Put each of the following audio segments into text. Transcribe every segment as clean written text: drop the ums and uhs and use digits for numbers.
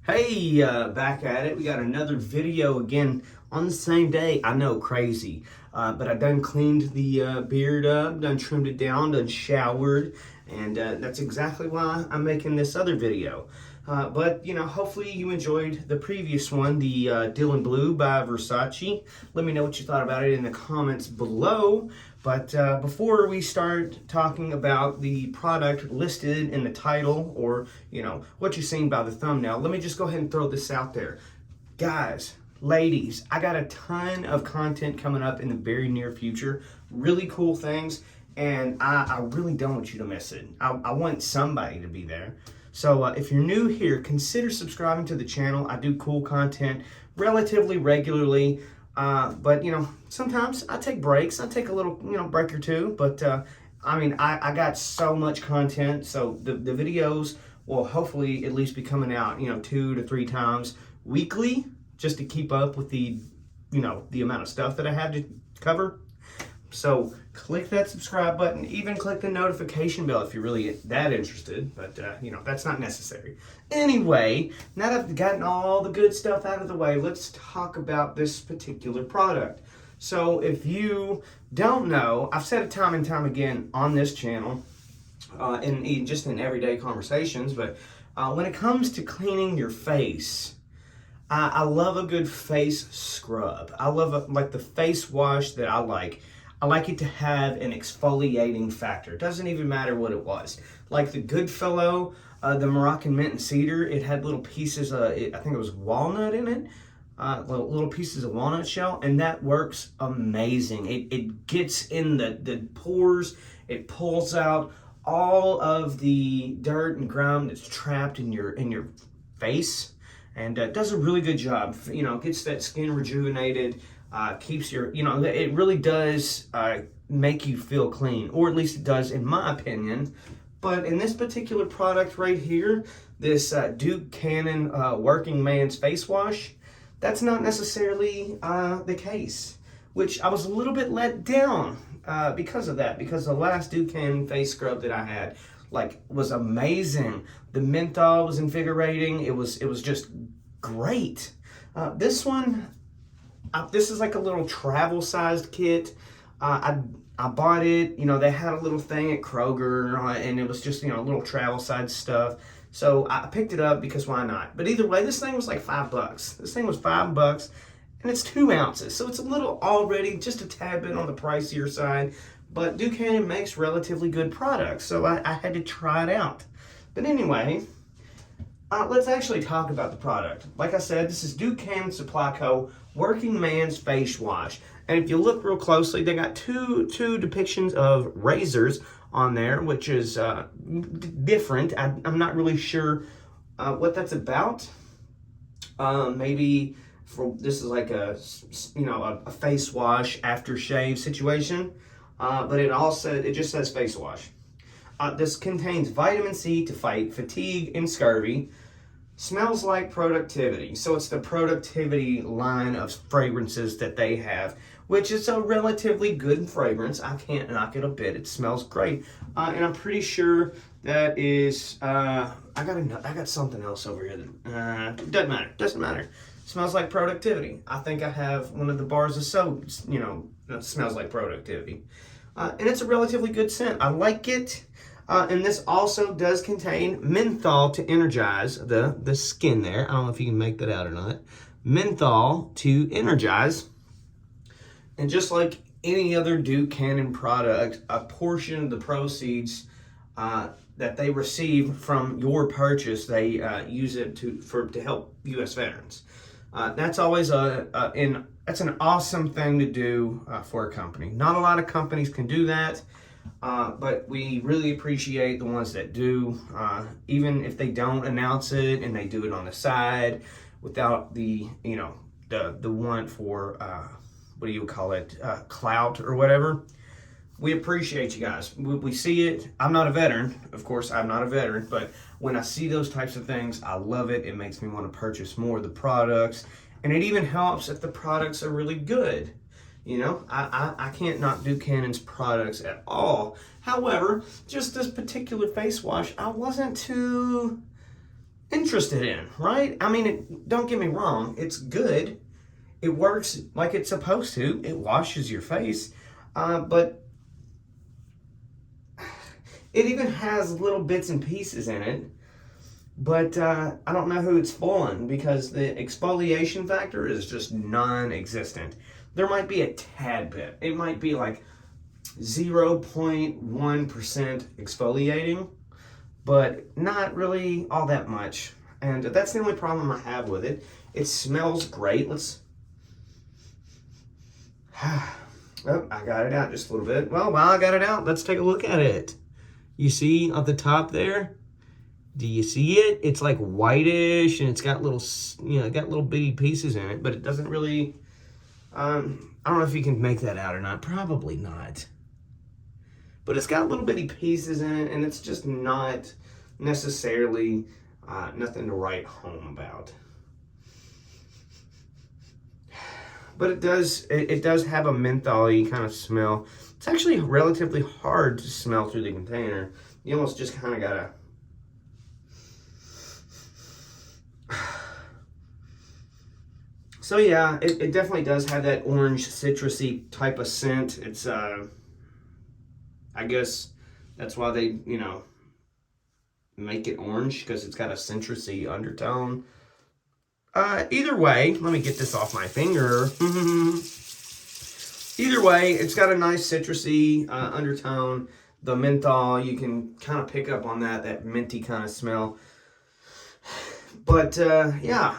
Hey, back at it. We got another video again on the same day. I know, crazy. But I done cleaned the beard up, done trimmed it down, done showered, and that's exactly why I'm making this other video. But, hopefully you enjoyed the previous one, the Dylan Blue by Versace. Let me know what you thought about it in the comments below. But before we start talking about the product listed in the title or, what you're seeing by the thumbnail, let me just go ahead and throw this out there. Guys, ladies, I got a ton of content coming up in the very near future. Really cool things. And I really don't want you to miss it. I want somebody to be there. So if you're new here, consider subscribing to the channel. I do cool content relatively regularly. But sometimes I take breaks. I take a little, break or two. But I got so much content. So the videos will hopefully at least be coming out, 2 to 3 times weekly, just to keep up with the amount of stuff that I have to cover. So click that subscribe button, even click the notification bell if you're really that interested, but that's not necessary. Anyway, now that I've gotten all the good stuff out of the way, let's talk about this particular product. So if you don't know, I've said it time and time again on this channel, just in everyday conversations, but when it comes to cleaning your face, I love a good face scrub. I love like the face wash that I like. I like it to have an exfoliating factor. It doesn't even matter what it was. Like the Goodfellow, the Moroccan mint and cedar, it had little pieces, I think it was walnut in it, little pieces of walnut shell, and that works amazing. It gets in the pores, it pulls out all of the dirt and grime that's trapped in your face, and does a really good job. Gets that skin rejuvenated. Keeps your, it really does make you feel clean, or at least it does in my opinion. But in this particular product right here, this Duke Cannon Working Man's Face Wash, that's not necessarily the case, which I was a little bit let down because of that, because the last Duke Cannon face scrub that I had was amazing. The menthol was invigorating. It was just great. This one, this is like a little travel-sized kit. I bought it, they had a little thing at Kroger, and it was just, little travel-sized stuff. So I picked it up because why not? But either way, this thing was like $5. This thing was $5, and it's 2 ounces. So it's a little already, just a tad bit on the pricier side. But Duke Cannon makes relatively good products, so I had to try it out. But anyway, let's actually talk about the product. Like I said, this is Duke Cannon Supply Co. Working Man's Face Wash. And if you look real closely, they got two depictions of razors on there, which is different. I'm not really sure what that's about. Maybe this is like a face wash aftershave situation. But it just says face wash. This contains vitamin C to fight fatigue and scurvy. Smells like productivity. So it's the productivity line of fragrances that they have, which is a relatively good fragrance. I can't knock it a bit. It smells great. And I'm pretty sure that is, I got something else over here that, doesn't matter. Smells like productivity. I think I have one of the bars of soap, that smells like productivity. And it's a relatively good scent. I like it. And this also does contain menthol to energize the skin there. I don't know if you can make that out or not. Menthol to energize. And just like any other Duke Cannon product, a portion of the proceeds that they receive from your purchase, they use it to help U.S. veterans. That's always that's an awesome thing to do for a company. Not a lot of companies can do that. But we really appreciate the ones that do, even if they don't announce it and they do it on the side without the want for, what do you call it, clout or whatever. We appreciate you guys. We see it. I'm not a veteran. Of course, I'm not a veteran, but when I see those types of things, I love it. It makes me want to purchase more of the products, and it even helps if the products are really good. I can't knock Duke Cannon's products at all. However, just this particular face wash, I wasn't too interested in, right? I mean, don't get me wrong, it's good. It works like it's supposed to. It washes your face, but it even has little bits and pieces in it. But I don't know who it's fooling because the exfoliation factor is just non-existent. There might be a tad bit. It might be like 0.1% exfoliating, but not really all that much. And that's the only problem I have with it. It smells great. Oh, I got it out just a little bit. Well, while I got it out, let's take a look at it. You see at the top there? Do you see it? It's like whitish, and it's got little, got little bitty pieces in it, but it doesn't really, I don't know if you can make that out or not. Probably not. But it's got little bitty pieces in it, and it's just not necessarily nothing to write home about. But it does have a mentholy kind of smell. It's actually relatively hard to smell through the container. You almost just kind of gotta. So yeah, it definitely does have that orange citrusy type of scent. It's I guess that's why they, make it orange, because it's got a citrusy undertone. Either way, let me get this off my finger. Either way, it's got a nice citrusy undertone. The menthol, you can kind of pick up on that minty kind of smell. But yeah,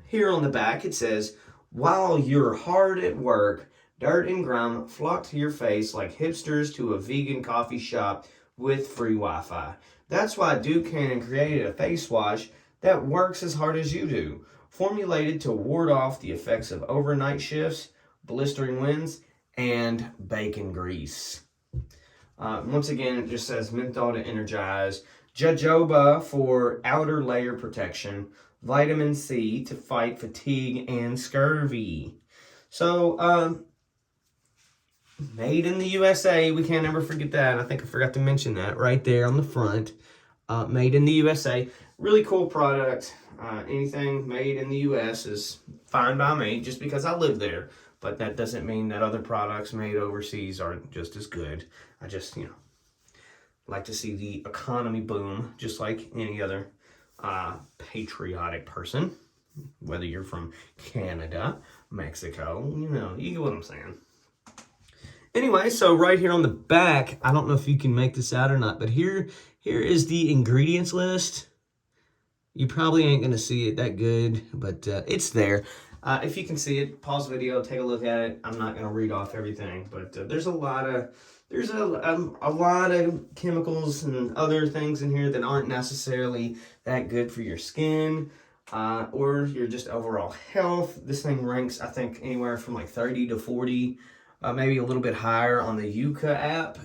here on the back it says, while you're hard at work, dirt and grime flock to your face like hipsters to a vegan coffee shop with free Wi-Fi. That's why Duke Cannon created a face wash that works as hard as you do, formulated to ward off the effects of overnight shifts, blistering winds, and bacon grease. Once again, it just says menthol to energize, jojoba for outer layer protection, vitamin C to fight fatigue and scurvy. So, made in the USA, we can't ever forget that. I think I forgot to mention that right there on the front. Made in the USA. Really cool product. Anything made in the US is fine by me, just because I live there. But that doesn't mean that other products made overseas aren't just as good. I just, like to see the economy boom, just like any other patriotic person. Whether you're from Canada, Mexico, you get what I'm saying. Anyway, so right here on the back, I don't know if you can make this out or not, but here is the ingredients list. You probably ain't going to see it that good, but it's there. If you can see it, pause the video, take a look at it. I'm not going to read off everything, but there's a lot of chemicals and other things in here that aren't necessarily that good for your skin or your just overall health. This thing ranks, I think, anywhere from like 30 to 40, maybe a little bit higher on the Yuka app.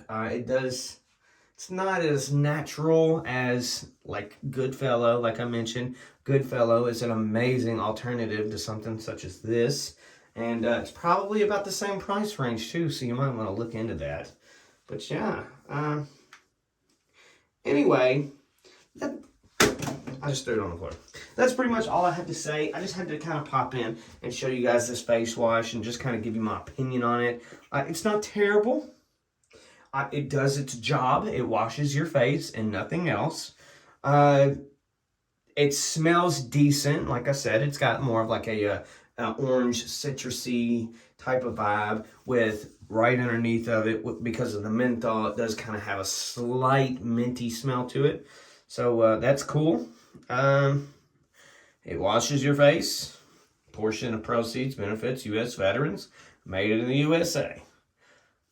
It's not as natural as like Goodfellow, like I mentioned. Goodfellow is an amazing alternative to something such as this. And it's probably about the same price range too, so you might want to look into that. But yeah, anyway, I just threw it on the floor. That's pretty much all I had to say. I just had to kind of pop in and show you guys this face wash and just kind of give you my opinion on it. It's not terrible. It does its job. It washes your face and nothing else. It smells decent. Like I said, it's got more of like an orange citrusy type of vibe with right underneath of it, because of the menthol, it does kind of have a slight minty smell to it. So that's cool. It washes your face. Portion of proceeds benefits U.S. veterans. Made in the USA.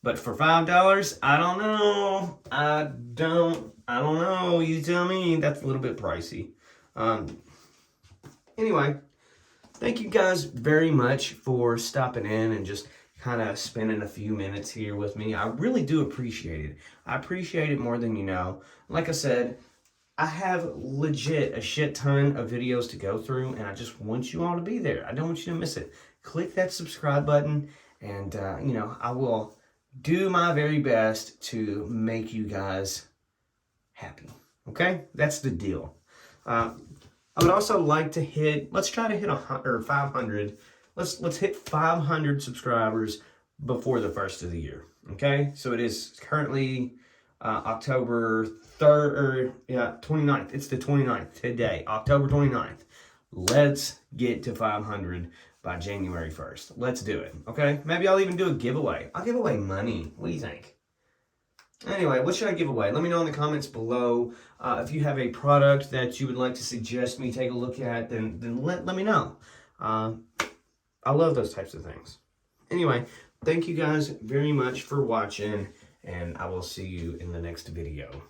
But for $5, I don't know. I don't know. You tell me. That's a little bit pricey. Anyway, thank you guys very much for stopping in and just kind of spending a few minutes here with me. I really do appreciate it. I appreciate it more than you know. Like I said, I have legit a shit ton of videos to go through, and I just want you all to be there. I don't want you to miss it. Click that subscribe button, and, I will do my very best to make you guys happy. Okay? That's the deal. I would also like to hit, let's try to hit 500. Let's hit 500 subscribers before the first of the year. Okay, so it is currently October 3rd, or yeah, 29th. It's the 29th today, October 29th. Let's get to 500 by January 1st. Let's do it, okay? Maybe I'll even do a giveaway. I'll give away money. What do you think? Anyway, what should I give away? Let me know in the comments below. If you have a product that you would like to suggest me take a look at, then let me know. I love those types of things. Anyway, thank you guys very much for watching, and I will see you in the next video.